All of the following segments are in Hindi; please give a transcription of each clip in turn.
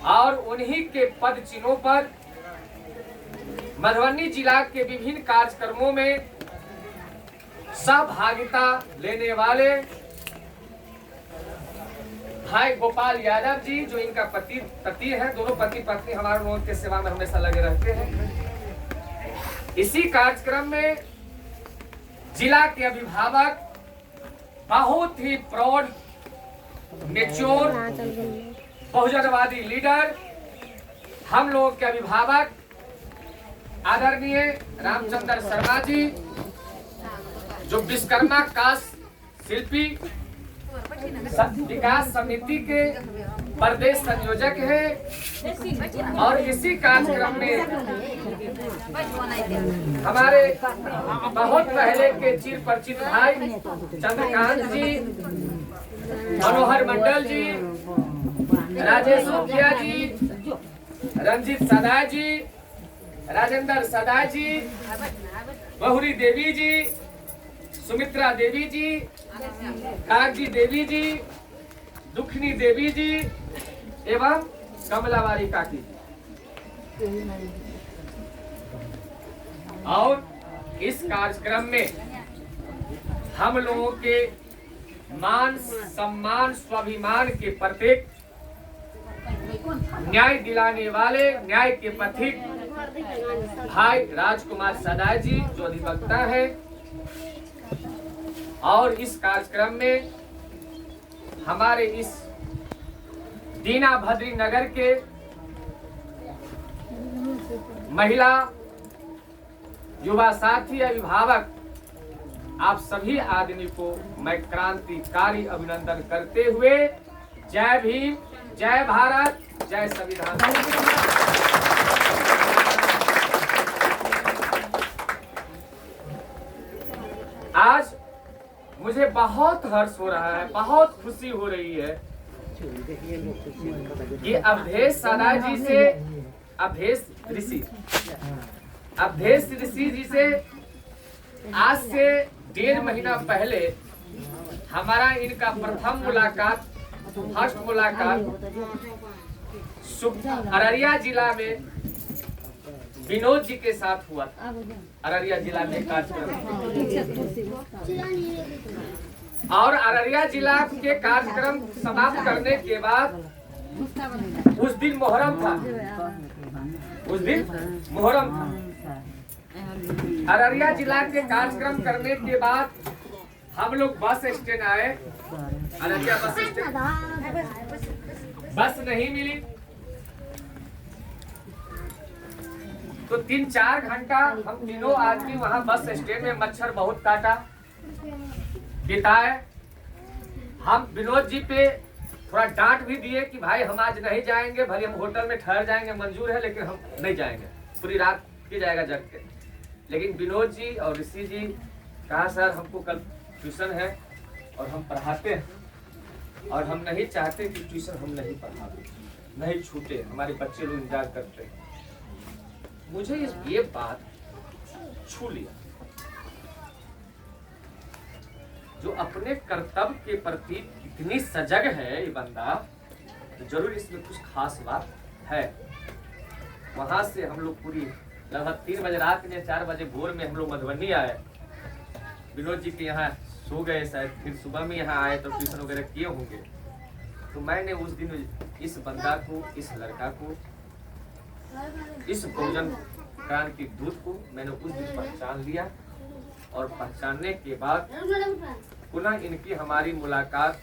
और उन्हीं के पद चिन्हों पर मधुबनी जिला के विभिन्न कार्यक्रमों में सहभागिता लेने वाले भाई गोपाल यादव जी, जो इनका पति है, दोनों पति पत्नी हमारे लोगों के सेवा में हमेशा लगे रहते हैं। इसी कार्यक्रम में जिला के अभिभावक, बहुत ही प्रौढ़, मेच्योर, बहुजनवादी लीडर, हम लोगों के अभिभावक आदरणीय रामचंद्र शर्मा जी, जो विश्वकर्मा कास्ट शिल्पी विकास समिति के प्रदेश संयोजक हैं। और इसी कार्यक्रम में हमारे बहुत पहले के चिर परिचित भाई चंद्रकांत जी, मनोहर मंडल जी, राजेश मुखिया जी, रंजीत सदा जी, राजेंद्र सदा जी, बहुरी देवी जी, सुमित्रा देवी जी, कागजी देवी जी, दुखनी देवी जी एवं कमलावारी काकी। और इस कार्यक्रम में हम लोगों के मान सम्मान स्वाभिमान के प्रतीक, न्याय दिलाने वाले, न्याय के पथिक भाई राजकुमार सदा जी, जो अधिवक्ता है। और इस कार्यक्रम में हमारे इस दीना भद्री नगर के महिला युवा साथी, अभिभावक, आप सभी आदमी को मैं क्रांतिकारी अभिनंदन करते हुए जय भीम, जय भारत, जय संविधान। आज मुझे बहुत हर्ष हो रहा है, बहुत खुशी हो रही है कि अवधेश सदा जी से, अवधेश ऋषि जी से आज से 1.5 महीना पहले हमारा इनका प्रथम मुलाकात, फर्स्ट मुलाकात अररिया जिला में विनोद जी के साथ हुआ था। अररिया जिला में कार्यक्रम, और अररिया जिला के कार्यक्रम समाप्त करने के बाद उस दिन मुहर्रम था, उस दिन मुहर्रम था। अररिया जिला के कार्यक्रम करने के बाद हम लोग बस स्टैंड आए। अररिया बस स्टैंड, बस नहीं मिली तो 3-4 घंटा हम तीनों आदमी वहां बस स्टैंड में मच्छर बहुत काटा बिताए। हम विनोद जी पे थोड़ा डांट भी दिए कि भाई हम आज नहीं जाएंगे, भले हम होटल में ठहर जाएंगे, मंजूर है, लेकिन हम नहीं जाएंगे, पूरी रात की जाएगा जग के। लेकिन विनोद जी और ऋषि जी कहा सर हमको कल ट्यूशन है और हम पढ़ाते हैं और हम नहीं चाहते कि ट्यूशन हम नहीं पढ़ाते, नहीं छूटे, हमारे बच्चे लोग इंतजार करते हैं। मुझे ये बात छू लिया, जो अपने कर्तव्य के प्रति इतनी सजग है ये बंदा, तो जरूर इसमें कुछ खास बात है। वहां से हम लोग पूरी लगभग 3 बजे रात में, 4 बजे भोर में हम लोग मधुबनी आए। विनोद जी के यहाँ सो गए शायद, फिर सुबह में यहाँ आए तो ट्यूशन वगैरह किए होंगे। तो मैंने उस दिन इस बंदा को, इस लड़का को, इस बहुजन क्रांति दूत को मैंने उस दिन पहचान लिया। और पहचानने के बाद पुनः इनकी हमारी मुलाकात,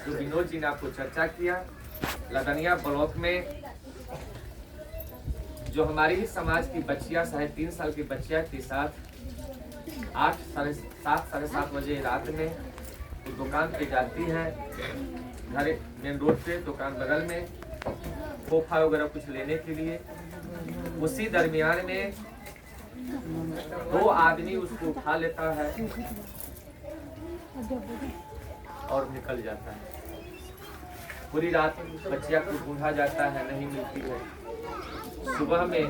जो विनोद जी ने आपको चर्चा किया, लदनिया ब्लॉक में जो हमारी ही समाज की बच्चियां, 3.5 साल की बच्चियां के साथ 8, साढ़े 7 बजे रात में दुकान पे जाती है, घर मेन रोड पे दुकान बगल में, खोखा वगैरह कुछ लेने के लिए। उसी दरमियान में 2 आदमी उसको उठा लेता है और निकल जाता है। पूरी रात बच्चिया को ढूंढा जाता है, नहीं मिलती है। सुबह में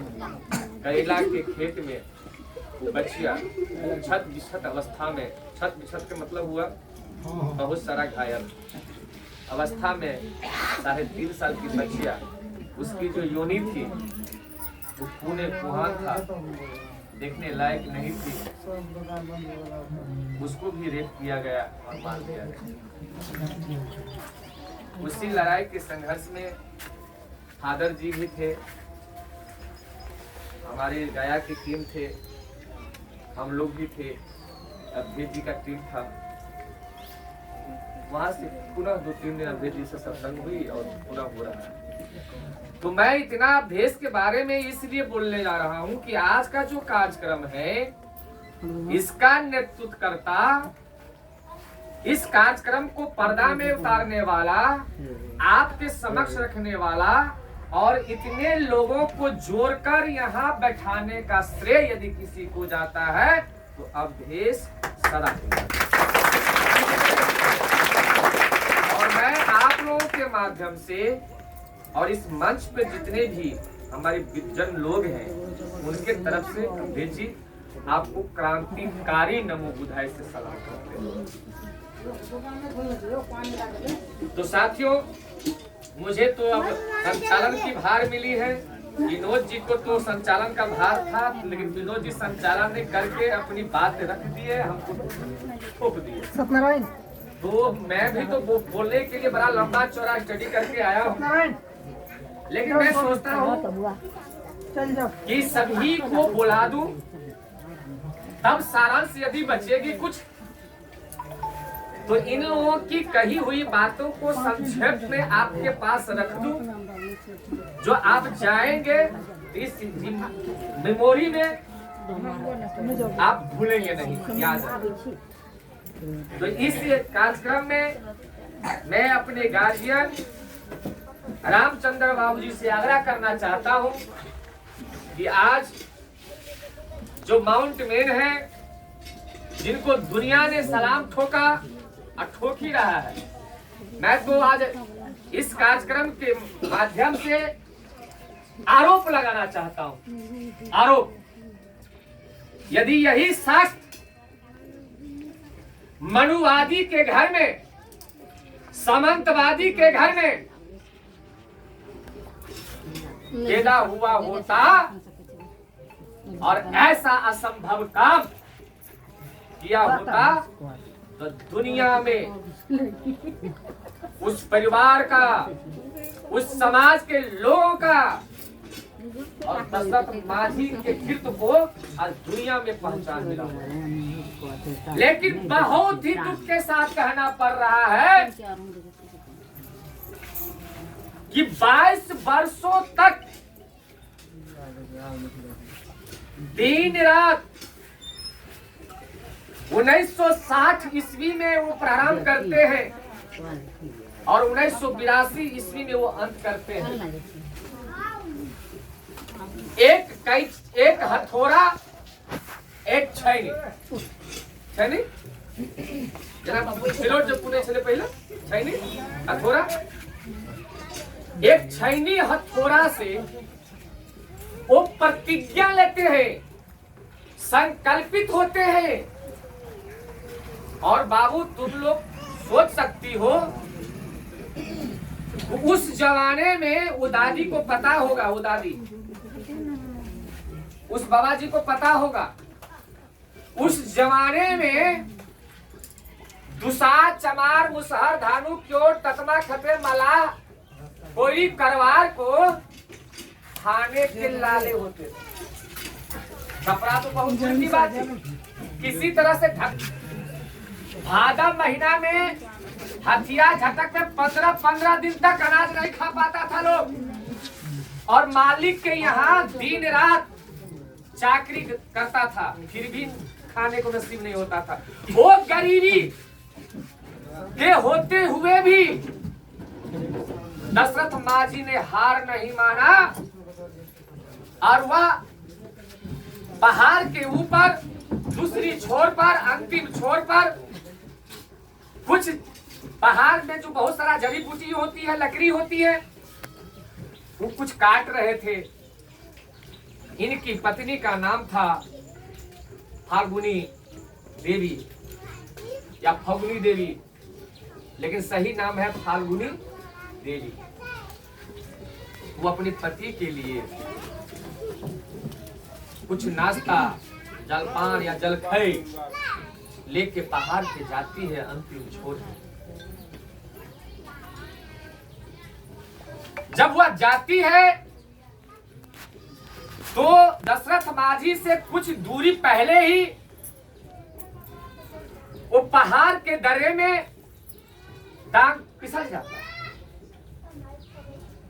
करेला के खेत में वो बच्चिया छत बिछत अवस्था में, छत बिछत का मतलब हुआ बहुत सारा घायल अवस्था में 3.5 साल की बच्चिया उसकी जो योनि थी वो पुणे कुहान था, देखने लायक नहीं थी, उसको भी रेप किया गया और मार दिया गया। उसी लड़ाई के संघर्ष में फादर जी भी थे, हमारे गया की टीम थे, हम लोग भी थे, अभेद जी का टीम था। वहां से पुनः 2-3 दिन अभेद जी से सत्संग हुई और पूरा हो रहा है। तो मैं इतना भेष के बारे में इसलिए बोलने जा रहा हूँ कि आज का जो कार्यक्रम है इसका नेतृत्व करता, इस कार्यक्रम को पर्दा में उतारने वाला, आपके समक्ष रखने वाला और इतने लोगों को जोड़कर यहाँ बैठाने का श्रेय यदि किसी को जाता है तो अभेष सदा और मैं आप लोगों के माध्यम से और इस मंच पे जितने भी हमारे विद्वान लोग हैं उनके तरफ से अभेष जी आपको क्रांतिकारी नमो बुधाई से सलाम करते हैं। तो साथियों, मुझे तो अब संचालन की भार मिली है। विनोद जी को तो संचालन का भार था, लेकिन विनोद जी संचालन ने करके अपनी बात रख दी है, हमको ठोक दिए। सत्यनारायण, तो मैं भी तो बोलने के लिए बड़ा लंबा चौड़ा स्टडी करके आया हूँ, लेकिन मैं सोचता हूँ कि सभी को बुला दूं, तब सारांश यदि बचेगी कुछ तो इन लोगों की कही हुई बातों को संक्षेप में आपके पास रख दूं, जो आप जाएंगे इस मेमोरी में आप भूलेंगे नहीं, याद है। तो इस कार्यक्रम में मैं अपने गार्जियन रामचंद्र बाबू जी से आग्रह करना चाहता हूं कि आज जो माउंट मेन है, जिनको दुनिया ने सलाम ठोका और ठोक ही रहा है, मैं तो आज इस कार्यक्रम के माध्यम से आरोप लगाना चाहता हूं। आरोप, यदि यही शास्त्र मनुवादी के घर में, सामंतवादी के घर में पैदा हुआ होता और ऐसा असंभव काम किया होता तो दुनिया में उस परिवार का, उस समाज के लोगों का और दशरथ माझी के कृत्य को आज दुनिया में पहचान मिला। लेकिन बहुत ही दुख के साथ कहना पड़ रहा है कि 22 वर्षों तक दिन रात 1960 ईस्वी में वो प्रारंभ करते हैं और 1982 ईस्वी में वो अंत करते हैं। एक हथौड़ा, एक छैनी, छैनी जरा जो पुणे चले पहले छैनी हथौड़ा, एक छैनी हथौड़ा से वो प्रतिज्ञा लेते हैं, संकल्पित होते हैं। और बाबू, तुम लोग सोच सकती हो, उस जमाने में वो दादी को पता होगा, वो दादी, उस बाबा जी को पता होगा, उस जमाने में दुसाध, चमार, मुसहर, धानु, क्योर, ततमा, खपे, मला, कोई करवार को खाने के लाले होते थे। कपड़ा तो बहुत छोटी बात है, किसी तरह से भादव महीना में हथिया झटक में 15 दिन तक अनाज नहीं खा पाता था लोग, और मालिक के यहाँ दिन रात चाकरी करता था, फिर भी खाने को नसीब नहीं होता था। वो गरीबी के होते हुए भी दशरथ माझी ने हार नहीं माना और वह पहाड़ के ऊपर दूसरी छोर पर, अंतिम छोर पर, कुछ पहाड़ में जो बहुत सारा जड़ी बूटी होती है, लकड़ी होती है, वो कुछ काट रहे थे। इनकी पत्नी का नाम था फाल्गुनी देवी या फगुनी देवी, लेकिन सही नाम है फाल्गुनी देवी। वो अपने पति के लिए कुछ नाश्ता, जलपान या जलखै लेके पहाड़ पे जाती है अंतिम छोर। जब वह जाती है तो दशरथ माझी से कुछ दूरी पहले ही वो पहाड़ के दर्रे में टांग फिसल जाता है।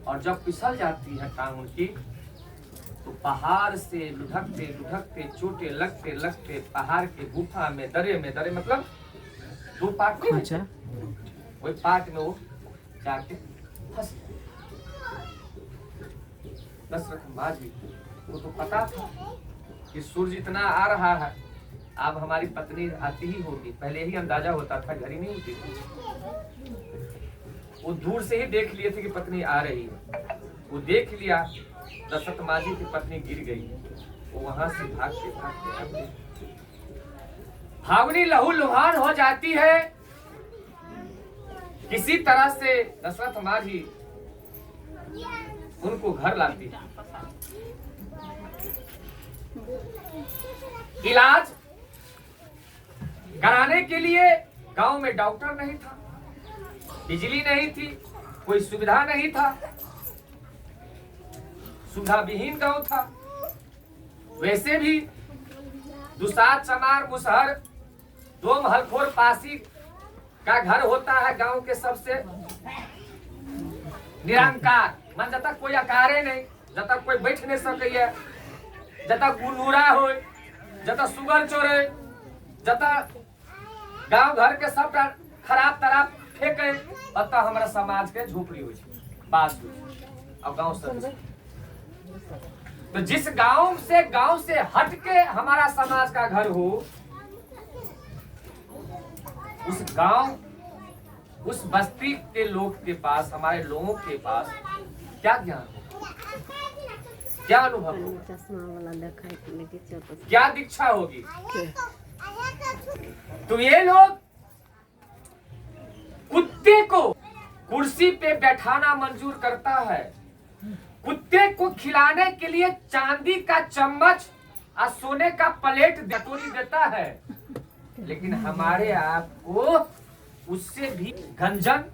और जब फिसल जाती है टांग उनकी, तो पहाड़ से लुढ़कते लुढ़कते चोटे लगते लगते पहाड़ के गुफा में दर्रे मतलब 2 पार्ट में, वही पार्ट में वो जाके फंस। दशरथ माझी वो तो पता था कि सूर्य इतना आ रहा है, अब हमारी पत्नी आती ही होगी, पहले ही अंदाजा होता था, घर ही नहीं होती थी। वो दूर से ही देख लिए थे कि पत्नी आ रही है। वो देख लिया दशरथ माझी की पत्नी गिर गई। वो वहां से भागते भावनी लहू लुहान हो जाती है। किसी तरह से दशरथ माझी उनको घर लाती है। इलाज कराने के लिए गांव में डॉक्टर नहीं था, बिजली नहीं थी, कोई सुविधा नहीं था, सुविधा विहीन गांव था। वैसे भी दुसाध चमार मुसहर 2 महलखोर पासी का घर होता है गांव के सबसे निरंकार। मन जब तक कोई आकारे नहीं, जब तक कोई बैठ नहीं सके, जब तक गुनूरा हो, जब तक सुगर चोरे, जब तक गांव घर के सब खराब तराब फेंके, अतः हमारा समाज के झोपड़ी हो बात अब गांव से। तो जिस गांव से हट के हमारा समाज का घर हो, उस गांव, उस बस्ती के लोग के पास, हमारे लोगों के पास क्या ज्ञान, क्या अनुभव होगा, क्या दीक्षा होगी। तो ये लोग कुत्ते को कुर्सी पे बैठाना मंजूर करता है, कुत्ते को खिलाने के लिए चांदी का चम्मच और सोने का प्लेट कटोरी देता है, लेकिन हमारे आप को उससे भी गंजन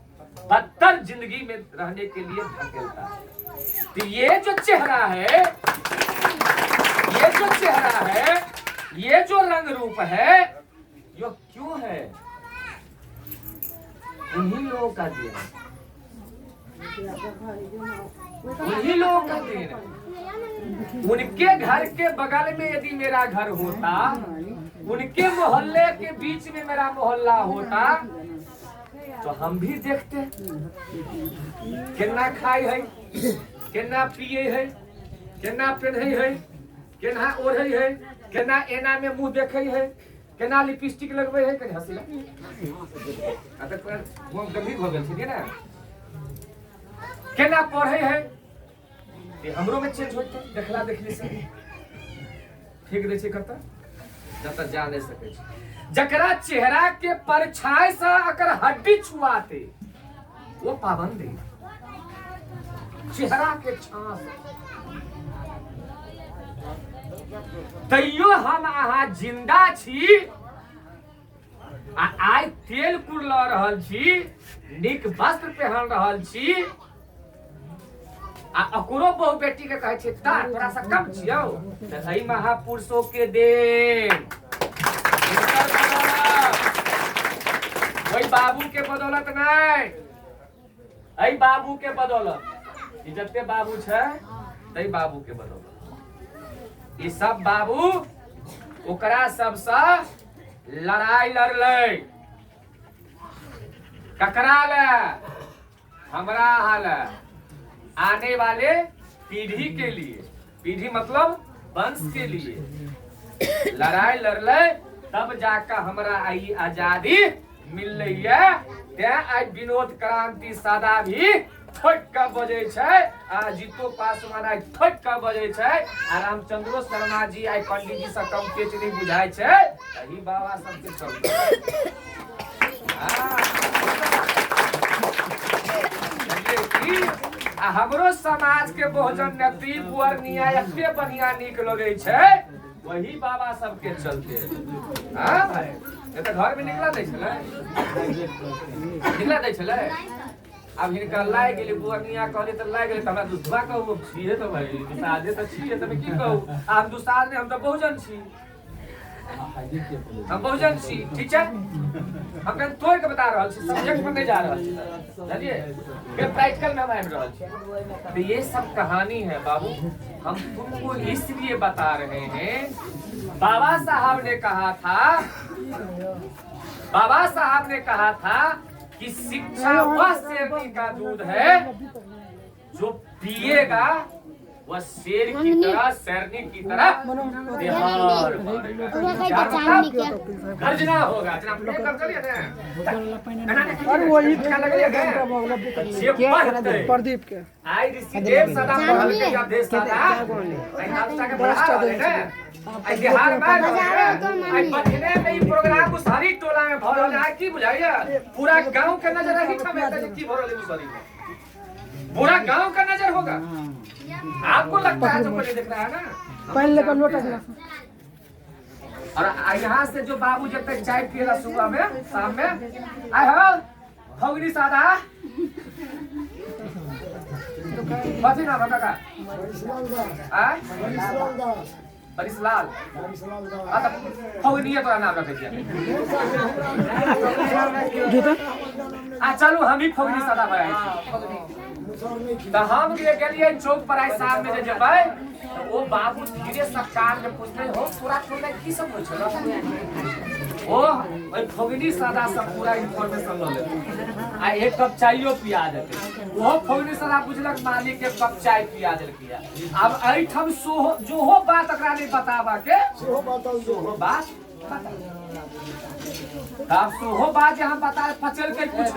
बदतर जिंदगी में रहने के लिए धकेलता है। तो ये जो चेहरा है, ये जो रंग रूप है, ये क्यों है? उन्हीं लोगों का देन, उन्हीं लोगों का देन। उनके घर के बगल में यदि मेरा घर होता, उनके मोहल्ले के बीच में मेरा मोहल्ला होता, तो हम भी देखते कितना खाई है, कितना पिए है, कितना पहने है, कितना ओढ़े है, कितना एना में मुंह देखे है, कितना लिपस्टिक लगवे है, कहीं हंसी गंभीर हो गए ना, कितना पढ़े है, ये हमरो में चेंज होते देखला देखने से फेंक दे करता जब तक जा नहीं सके। जकरा चेहरा के परछाई से अगर हड्डी छुआते वो पाबंदी, चेहरा के छां से तैयो हम अहाँ जिंदा छी, आइ तेल कुर ल रहल छी, नीक वस्त्र पहन रहल छी, आ अकरो बहु बेटी के कहे छै ता थोड़ा सा कम छियौ, त एहि महापुरुषों के देन, वही बाबू के बदौलत नहीं, एहि बाबू के बदौलत, ई जते बाबू छै तै बाबू के बदौलत। ई सब बाबू ओकरा सबसे लड़ाई लड़लै, ककरा ले? हमरा हाल आने वाले पीढ़ी के लिए, पीढ़ी मतलब वंश के लिए लड़ाई लड़लै, तब जाकर हमरा आई आजादी मिललै है। ते आई विनोद क्रांति सादा भी ठोक के बजे छै, आ जीतो पासवान आई ठोक के बजे छै, आ रामचंद्रो शर्मा जी आई पंडित जी से कम तेज नहीं बुझाय छै, यही बाबा सबके सब हमरो समाज के भोजन नती पुअर निया एते बढ़िया निक लगे छै वही बाबा सबके चलते। हां भाई ये तो घर में निकला दै छले अब हिनका लाग गेलै पुअर निया कहले त लाग गेलै त हमरा दुधवा कहू छिए त भाई दुसादे त छिए त की कहू हम दुसाद ने हम त बहुजन छी ठीक है हम कन तोड़ के बता रहा छी सब्जेक्ट पर नहीं जा रहा छी चलिए फिर प्रैक्टिकल में हम आइब रहा छी। तो ये सब कहानी है बाबू हम तुमको इसलिए बता रहे हैं बाबा साहब ने कहा था कि शिक्षा वह शेरनी का दूध है जो पिएगा वह शेर की तरह शेरनी की तरह गर्जना होगा। प्रदीप के प्रोग्राम सारी टोला में भरल है की बुझाइए पूरा गांव के नजर रही की भरल पूरा गांव का नजर होगा। आपको लगता है जो पहले देख रहा है ना पहले का लोटा गिलास और यहाँ से जो बाबू जब तक चाय पिएगा सुबह में शाम में आए हो भौगनी सादा कथी नाम है का परिसलाल भौगनी तोरा नाम रखे चलो हम ही भौगनी सादा भाई तो हम गेलिए चौक पर आए शाम में जबै वो बाबू धीरे सब कान में पूछते हो पूरा छोड़ना की सब होय छलो ओ ओइ फगनी सादा सब पूरा इंफॉर्मेशन ल ले आ एक कप चायो पिया देते वो फगनी सादा बुझलक मालिक के कप चाय पिया देलकिया। अब एठम जो हो बात एकरा नहीं बतावा के सोहो बात तब सोहो बात जे हम बता पचल के पूछ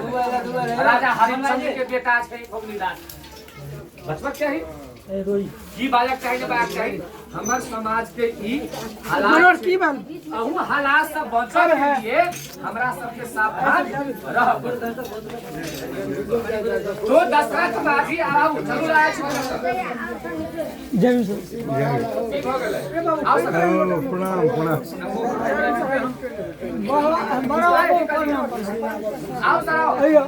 राजा हरिश्चंद्र के बेटा छै फगनी दास बचबक चाही की बालक चाहिए ना बालक चाहिए हमार समाज के ई हालात की बात अहू हालात सब बचल है लिए हमरा सबके सावधान रह तो दशरथ माझी आऊ चलू आए जय ठीक हो गेलै आओ सब प्रणाम बड़ा आओ सर आइयो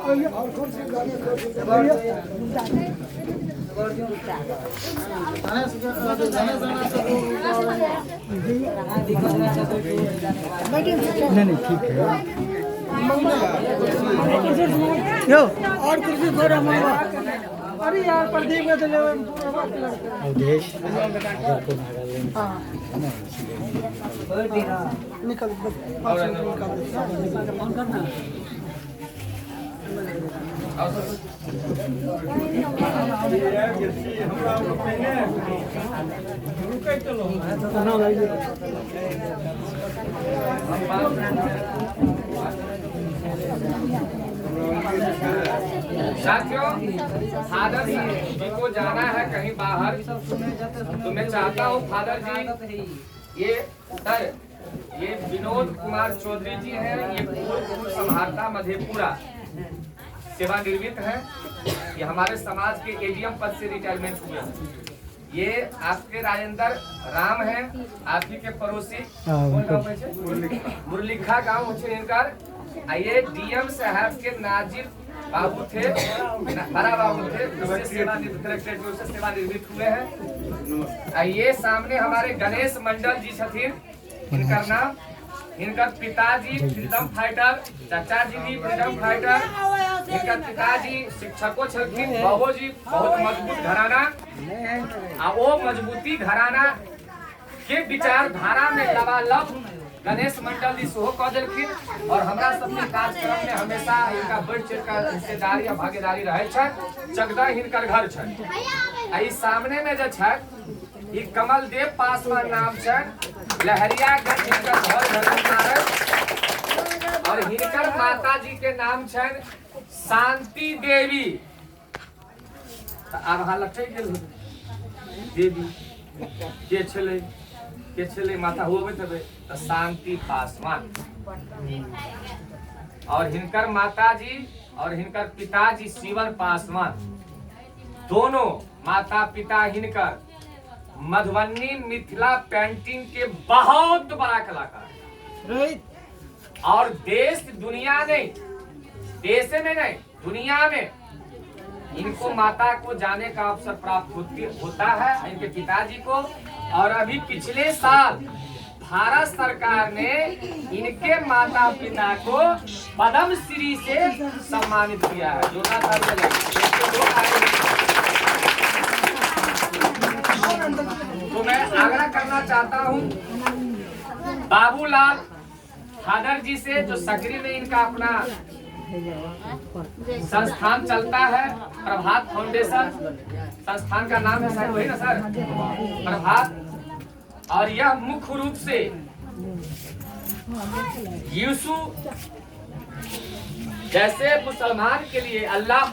नहीं ठीक है यो और कुर्सी थोड़ा मंगवा अरे यार प्रदीप में चले निकल साथियों फादर जी को जाना है कहीं बाहर तो मैं चाहता हूँ फादर जी ये विनोद कुमार चौधरी जी हैं ये पूर्व संभारता मधेपुरा सेवानिवृत्त है ये हमारे समाज के एडीएम पद से रिटायरमेंट हुए हैं। ये आपके राजेंद्र राम है आप ही के पड़ोसी मुरलिखा गाँव इनकर ये डीएम साहब के नाजिर बाबू थे बड़ा बाबू थे कलेक्ट्रेट में उससे सेवानिवृत्त हुए हैं। ये सामने हमारे गणेश मंडल जी छथिन इनका नाम इनका पिताजी फ्रीडम फाइटर चाचा जी भी फ्रीडम फाइटर इनका पिताजी शिक्षकों छलखिन बाबू जी बहुत मजबूत घराना आ वो मजबूती घराना के विचारधारा में लबालब गणेश मंडल जी सेहो कह देलखिन और हमरा सबके कार्यक्रम में हमेशा इनका बढ़ चढ़ कर हिस्सेदारी या भागीदारी रहे छथि। जगदह हिनकर घर छथि आ सामने में जे छथि ई कमल देव पासवान नाम छथि लहरियागंज हिनकर घर और हिनकर माता जी के नाम छनि शांति देवी। आब अहाँ लग गेल देवी के छले माता हुए तबे तो शांति पासवान और हिनकर माता जी और हिनकर पिताजी शिवन पासवान दोनों माता पिता हिनकर मधुबनी मिथिला पेंटिंग के बहुत बड़ा कलाकार है। और देश दुनिया में, देश में नहीं दुनिया में इनको माता को जाने का अवसर प्राप्त होता है, इनके पिताजी को। और अभी पिछले साल भारत सरकार ने इनके माता पिता को पद्म श्री से सम्मानित किया है। तो मैं आग्रह करना चाहता हूँ बाबूलाल हादर जी से, जो सकरी में इनका अपना संस्थान चलता है, प्रभात फाउंडेशन संस्थान का नाम है सर, वही ना सर, प्रभात। और यह मुख्य रूप से यीशु जैसे मुसलमान के लिए अल्लाह,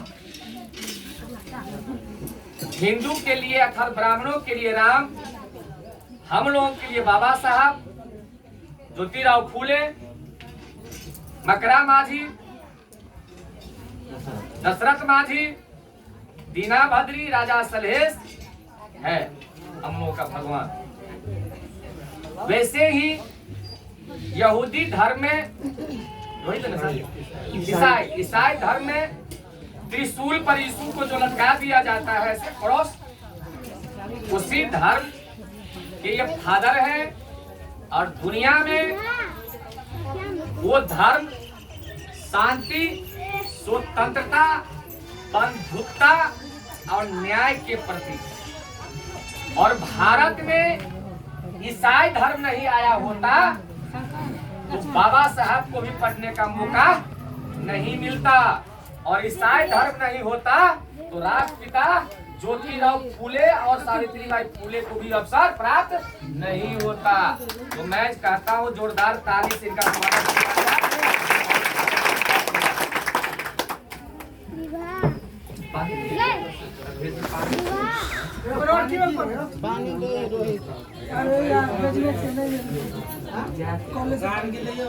हिंदू के लिए अर्थात ब्राह्मणों के लिए राम, हम लोगों के लिए बाबा साहब ज्योतिराव फूले, मकरा माझी, दशरथ माझी, दीना भद्री, राजा सलहेश है हम लोगों का भगवान। वैसे ही यहूदी धर्म में, ईसाई धर्म में त्रिशूल पर यीशु को जो लटका दिया जाता है क्रॉस, उसी धर्म के ये फादर है। और दुनिया में वो धर्म शांति, स्वतंत्रता, बंधुता और न्याय के प्रतीक। और भारत में ईसाई धर्म नहीं आया होता तो बाबा साहब को भी पढ़ने का मौका नहीं मिलता, और ईसाई धर्म नहीं होता तो राष्ट्रपिता ज्योतिराव फूले और सावित्रीबाई फूले को भी अवसर प्राप्त नहीं होता। तो मैं कहता हूँ जोरदार ताली से इनका स्वागत अरे यार बिजनेस से नहीं कॉलेज के लिए